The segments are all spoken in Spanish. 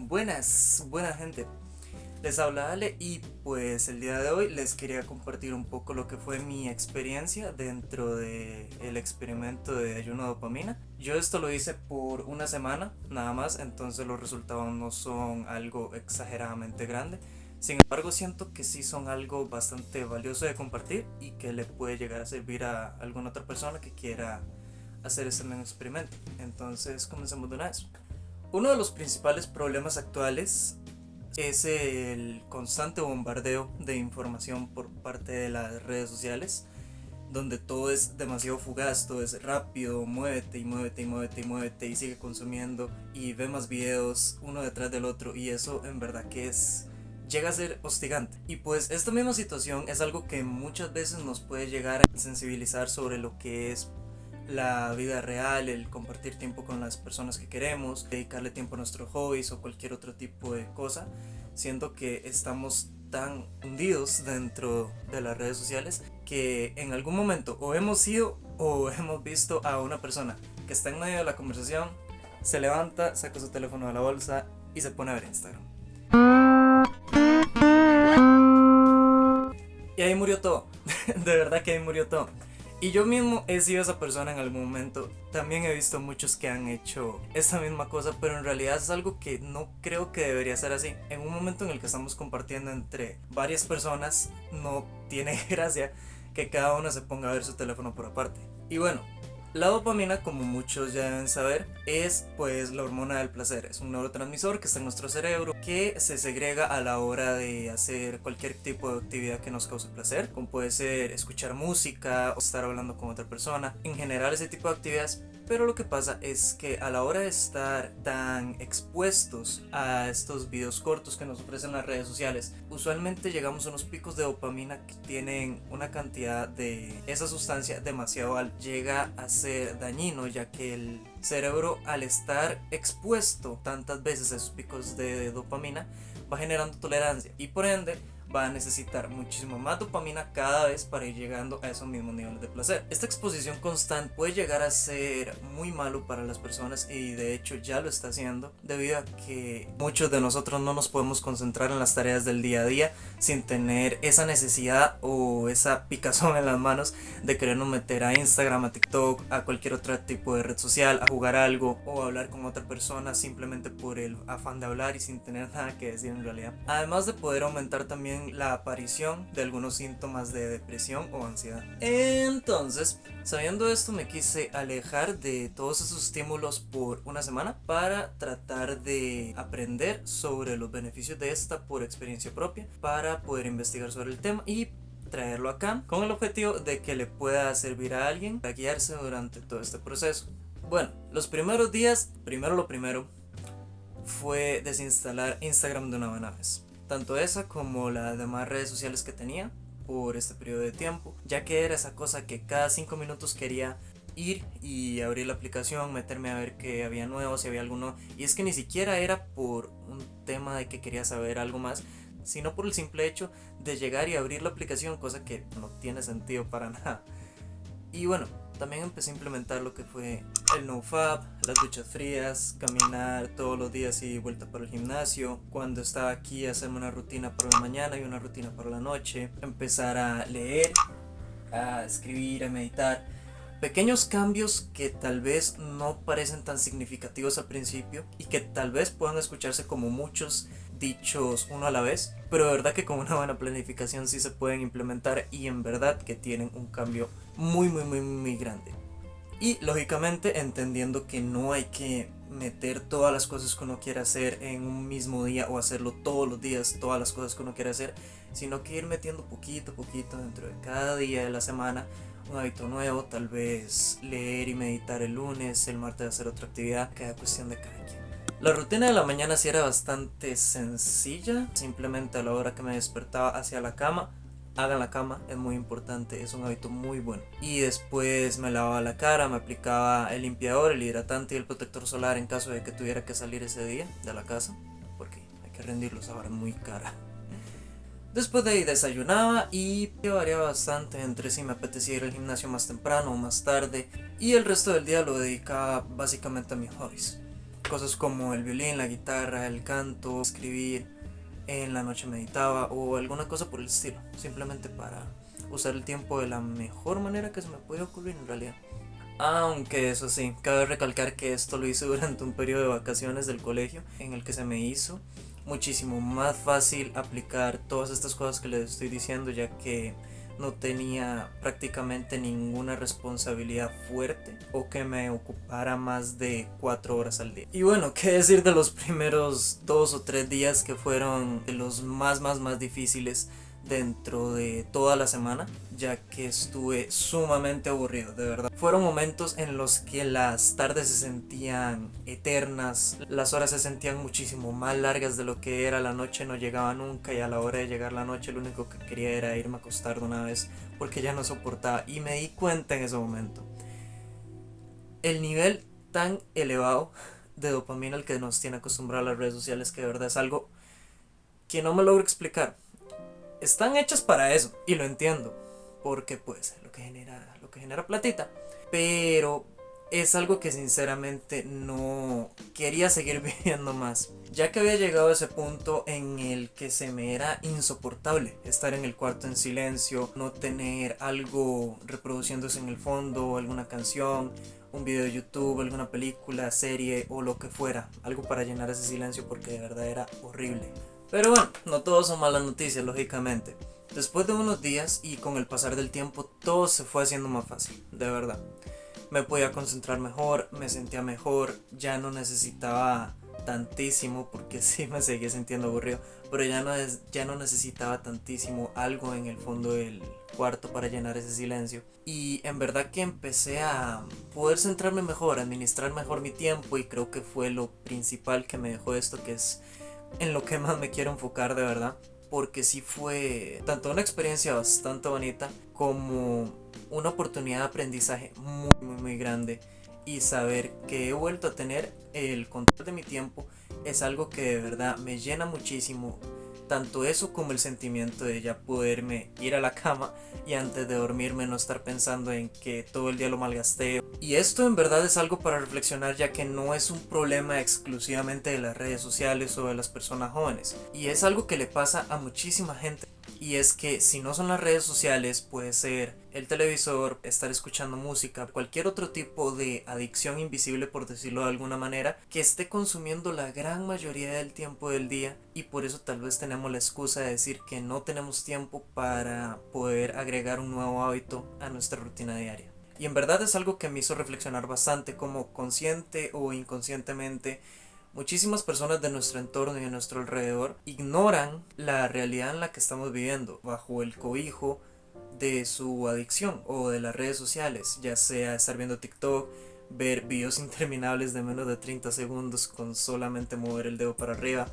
Buena gente. Les habla Ale y pues el día de hoy les quería compartir un poco lo que fue mi experiencia dentro del experimento de ayuno de dopamina. Yo esto lo hice por una semana nada más, entonces los resultados no son algo exageradamente grande. Sin embargo, siento que sí son algo bastante valioso de compartir y que le puede llegar a servir a alguna otra persona que quiera hacer ese mismo experimento. Entonces, comencemos de una vez. Uno de los principales problemas actuales es el constante bombardeo de información por parte de las redes sociales, donde todo es demasiado fugaz, todo es rápido, muévete y muévete y muévete y muévete y sigue consumiendo y ve más videos uno detrás del otro, y eso en verdad que llega a ser hostigante. Y pues esta misma situación es algo que muchas veces nos puede llegar a sensibilizar sobre lo que es la vida real, el compartir tiempo con las personas que queremos, dedicarle tiempo a nuestros hobbies o cualquier otro tipo de cosa, siendo que estamos tan hundidos dentro de las redes sociales que en algún momento o hemos sido o hemos visto a una persona que está en medio de la conversación, se levanta, saca su teléfono de la bolsa y se pone a ver Instagram. Y ahí murió todo. De verdad que ahí murió todo. Y yo mismo he sido esa persona en algún momento. También he visto muchos que han hecho esta misma cosa, pero en realidad es algo que no creo que debería ser así. En un momento en el que estamos compartiendo entre varias personas, no tiene gracia que cada uno se ponga a ver su teléfono por aparte. Y bueno, la dopamina, como muchos ya deben saber, es pues la hormona del placer. Es un neurotransmisor que está en nuestro cerebro, que se segrega a la hora de hacer cualquier tipo de actividad que nos cause placer, como puede ser escuchar música o estar hablando con otra persona, en general ese tipo de actividades. Pero lo que pasa es que a la hora de estar tan expuestos a estos videos cortos que nos ofrecen las redes sociales, usualmente llegamos a unos picos de dopamina que tienen una cantidad de esa sustancia demasiado alta. Llega a ser dañino, ya que el cerebro, al estar expuesto tantas veces a esos picos de dopamina, va generando tolerancia y por ende va a necesitar muchísimo más dopamina cada vez para ir llegando a esos mismos niveles de placer. Esta exposición constante puede llegar a ser muy malo para las personas, y de hecho ya lo está haciendo, debido a que muchos de nosotros no nos podemos concentrar en las tareas del día a día sin tener esa necesidad o esa picazón en las manos de querernos meter a Instagram, a TikTok, a cualquier otro tipo de red social, a jugar algo o a hablar con otra persona simplemente por el afán de hablar y sin tener nada que decir en realidad. Además de poder aumentar también la aparición de algunos síntomas de depresión o ansiedad. Entonces, sabiendo esto, me quise alejar de todos esos estímulos por una semana para tratar de aprender sobre los beneficios de esta por experiencia propia, para poder investigar sobre el tema y traerlo acá con el objetivo de que le pueda servir a alguien para guiarse durante todo este proceso. Bueno, los primeros días, lo primero fue desinstalar Instagram de una buena vez, tanto esa como las demás redes sociales que tenía por este periodo de tiempo, ya que era esa cosa que cada 5 minutos quería ir y abrir la aplicación, meterme a ver qué había nuevo, si había alguno, y es que ni siquiera era por un tema de que quería saber algo más, sino por el simple hecho de llegar y abrir la aplicación, cosa que no tiene sentido para nada. Y bueno, también empecé a implementar lo que fue el NoFap, las duchas frías, caminar todos los días y vuelta para el gimnasio. Cuando estaba aquí, hacerme una rutina para la mañana y una rutina para la noche. Empezar a leer, a escribir, a meditar. Pequeños cambios que tal vez no parecen tan significativos al principio y que tal vez puedan escucharse como muchos dichos uno a la vez, pero de verdad que con una buena planificación sí se pueden implementar, y en verdad que tienen un cambio muy grande. Y lógicamente entendiendo que no hay que meter todas las cosas que uno quiere hacer en un mismo día o hacerlo todos los días, todas las cosas que uno quiere hacer, sino que ir metiendo poquito a poquito dentro de cada día de la semana un hábito nuevo. Tal vez leer y meditar el lunes, el martes hacer otra actividad, cada cuestión de cada quien. La rutina de la mañana sí era bastante sencilla, simplemente a la hora que me despertaba hacia la cama. Hagan la cama, es muy importante, es un hábito muy bueno. Y después me lavaba la cara, me aplicaba el limpiador, el hidratante y el protector solar en caso de que tuviera que salir ese día de la casa, porque hay que rendirlos ahora muy cara. Después de ahí desayunaba y variaba bastante entre si me apetecía ir al gimnasio más temprano o más tarde, y el resto del día lo dedicaba básicamente a mis hobbies. Cosas como el violín, la guitarra, el canto, escribir, en la noche meditaba o alguna cosa por el estilo, simplemente para usar el tiempo de la mejor manera que se me puede ocurrir en realidad. Aunque eso sí, cabe recalcar que esto lo hice durante un periodo de vacaciones del colegio en el que se me hizo muchísimo más fácil aplicar todas estas cosas que les estoy diciendo, ya que no tenía prácticamente ninguna responsabilidad fuerte o que me ocupara más de 4 horas al día. Y bueno, qué decir de los primeros 2 o 3 días que fueron de los más difíciles dentro de toda la semana, ya que estuve sumamente aburrido, de verdad. Fueron momentos en los que las tardes se sentían eternas, las horas se sentían muchísimo más largas de lo que era, la noche no llegaba nunca y a la hora de llegar la noche lo único que quería era irme a acostar de una vez porque ya no soportaba. Y me di cuenta en ese momento el nivel tan elevado de dopamina al que nos tiene acostumbrado las redes sociales, que de verdad es algo que no me logro explicar. Están hechas para eso y lo entiendo, porque pues lo que genera platita, pero es algo que sinceramente no quería seguir viviendo más, ya que había llegado a ese punto en el que se me era insoportable estar en el cuarto en silencio, no tener algo reproduciéndose en el fondo, alguna canción, un video de YouTube, alguna película, serie o lo que fuera, algo para llenar ese silencio, porque de verdad era horrible. Pero bueno, no todo son malas noticias, lógicamente. Después de unos días y con el pasar del tiempo, todo se fue haciendo más fácil, de verdad. Me podía concentrar mejor, me sentía mejor, ya no necesitaba tantísimo, porque sí me seguía sintiendo aburrido, pero ya no necesitaba tantísimo algo en el fondo del cuarto para llenar ese silencio. Y en verdad que empecé a poder centrarme mejor, a administrar mejor mi tiempo, y creo que fue lo principal que me dejó esto, que es en lo que más me quiero enfocar, de verdad, porque sí fue tanto una experiencia bastante bonita como una oportunidad de aprendizaje muy grande, y saber que he vuelto a tener el control de mi tiempo es algo que de verdad me llena muchísimo. Tanto eso como el sentimiento de ya poderme ir a la cama y antes de dormirme no estar pensando en que todo el día lo malgasté. Y esto en verdad es algo para reflexionar, ya que no es un problema exclusivamente de las redes sociales o de las personas jóvenes. Y es algo que le pasa a muchísima gente. Y es que si no son las redes sociales, puede ser el televisor, estar escuchando música, cualquier otro tipo de adicción invisible, por decirlo de alguna manera, que esté consumiendo la gran mayoría del tiempo del día, y por eso tal vez tenemos la excusa de decir que no tenemos tiempo para poder agregar un nuevo hábito a nuestra rutina diaria. Y en verdad es algo que me hizo reflexionar bastante, como consciente o inconscientemente muchísimas personas de nuestro entorno y de nuestro alrededor ignoran la realidad en la que estamos viviendo bajo el cobijo de su adicción o de las redes sociales, ya sea estar viendo TikTok, ver videos interminables de menos de 30 segundos con solamente mover el dedo para arriba,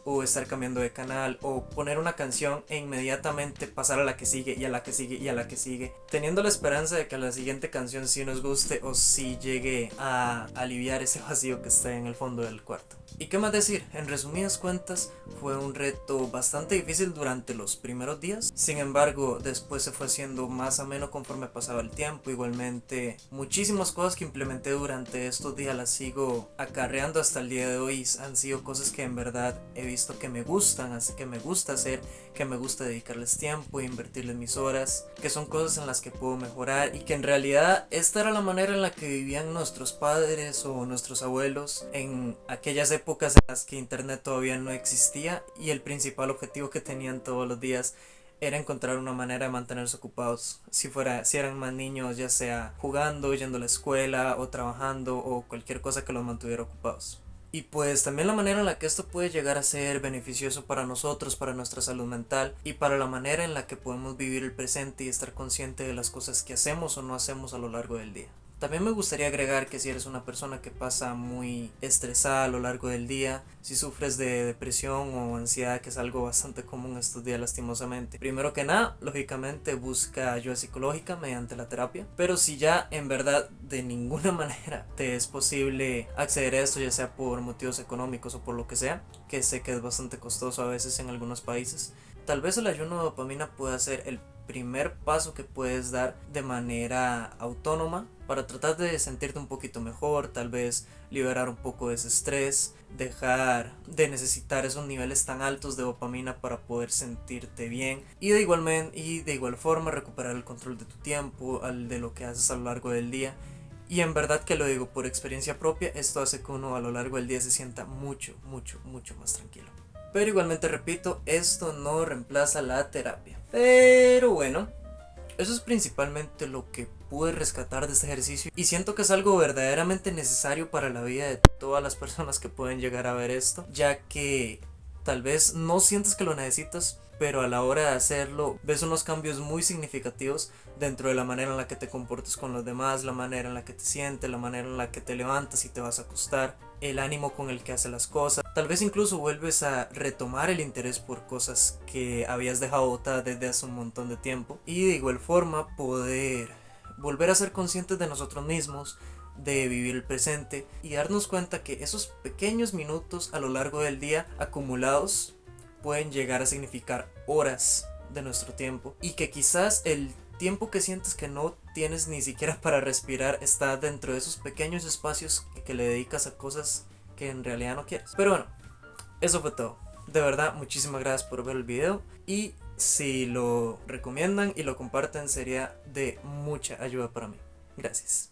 o estar cambiando de canal, o poner una canción e inmediatamente pasar a la que sigue y a la que sigue y a la que sigue, teniendo la esperanza de que a la siguiente canción sí nos guste o sí llegue a aliviar ese vacío que está en el fondo del cuarto. ¿Y qué más decir? En resumidas cuentas, fue un reto bastante difícil durante los primeros días. Sin embargo, después se fue haciendo más ameno conforme pasaba el tiempo. Igualmente, muchísimas cosas que implementé durante estos días las sigo acarreando hasta el día de hoy. Han sido cosas que en verdad he visto que me gustan, así que me gusta hacer, que me gusta dedicarles tiempo e invertirles mis horas, que son cosas en las que puedo mejorar, y que en realidad esta era la manera en la que vivían nuestros padres o nuestros abuelos en aquellas épocas en las que internet todavía no existía, y el principal objetivo que tenían todos los días era encontrar una manera de mantenerse ocupados, si eran más niños, ya sea jugando, yendo a la escuela o trabajando o cualquier cosa que los mantuviera ocupados. Y pues también la manera en la que esto puede llegar a ser beneficioso para nosotros, para nuestra salud mental y para la manera en la que podemos vivir el presente y estar consciente de las cosas que hacemos o no hacemos a lo largo del día. También me gustaría agregar que si eres una persona que pasa muy estresada a lo largo del día, si sufres de depresión o ansiedad, que es algo bastante común estos días lastimosamente, primero que nada, lógicamente busca ayuda psicológica mediante la terapia. Pero si ya en verdad de ninguna manera te es posible acceder a esto, ya sea por motivos económicos o por lo que sea, que sé que es bastante costoso a veces en algunos países, tal vez el ayuno de dopamina pueda ser el primer paso que puedes dar de manera autónoma para tratar de sentirte un poquito mejor, tal vez liberar un poco de ese estrés, dejar de necesitar esos niveles tan altos de dopamina para poder sentirte bien y de igual forma recuperar el control de tu tiempo, de lo que haces a lo largo del día. Y en verdad que lo digo por experiencia propia, esto hace que uno a lo largo del día se sienta mucho más tranquilo. Pero igualmente repito, esto no reemplaza la terapia. Pero bueno, eso es principalmente lo que pude rescatar de este ejercicio y siento que es algo verdaderamente necesario para la vida de todas las personas que pueden llegar a ver esto, ya que tal vez no sientas que lo necesitas, pero a la hora de hacerlo ves unos cambios muy significativos dentro de la manera en la que te comportas con los demás, la manera en la que te sientes, la manera en la que te levantas y te vas a acostar, el ánimo con el que haces las cosas. Tal vez incluso vuelves a retomar el interés por cosas que habías dejado botadas desde hace un montón de tiempo y de igual forma poder volver a ser conscientes de nosotros mismos, de vivir el presente y darnos cuenta que esos pequeños minutos a lo largo del día acumulados pueden llegar a significar horas de nuestro tiempo y que quizás el tiempo que sientes que no tienes ni siquiera para respirar está dentro de esos pequeños espacios que le dedicas a cosas que en realidad no quieres. Pero bueno, eso fue todo. De verdad, muchísimas gracias por ver el video y si lo recomiendan y lo comparten sería de mucha ayuda para mí. Gracias.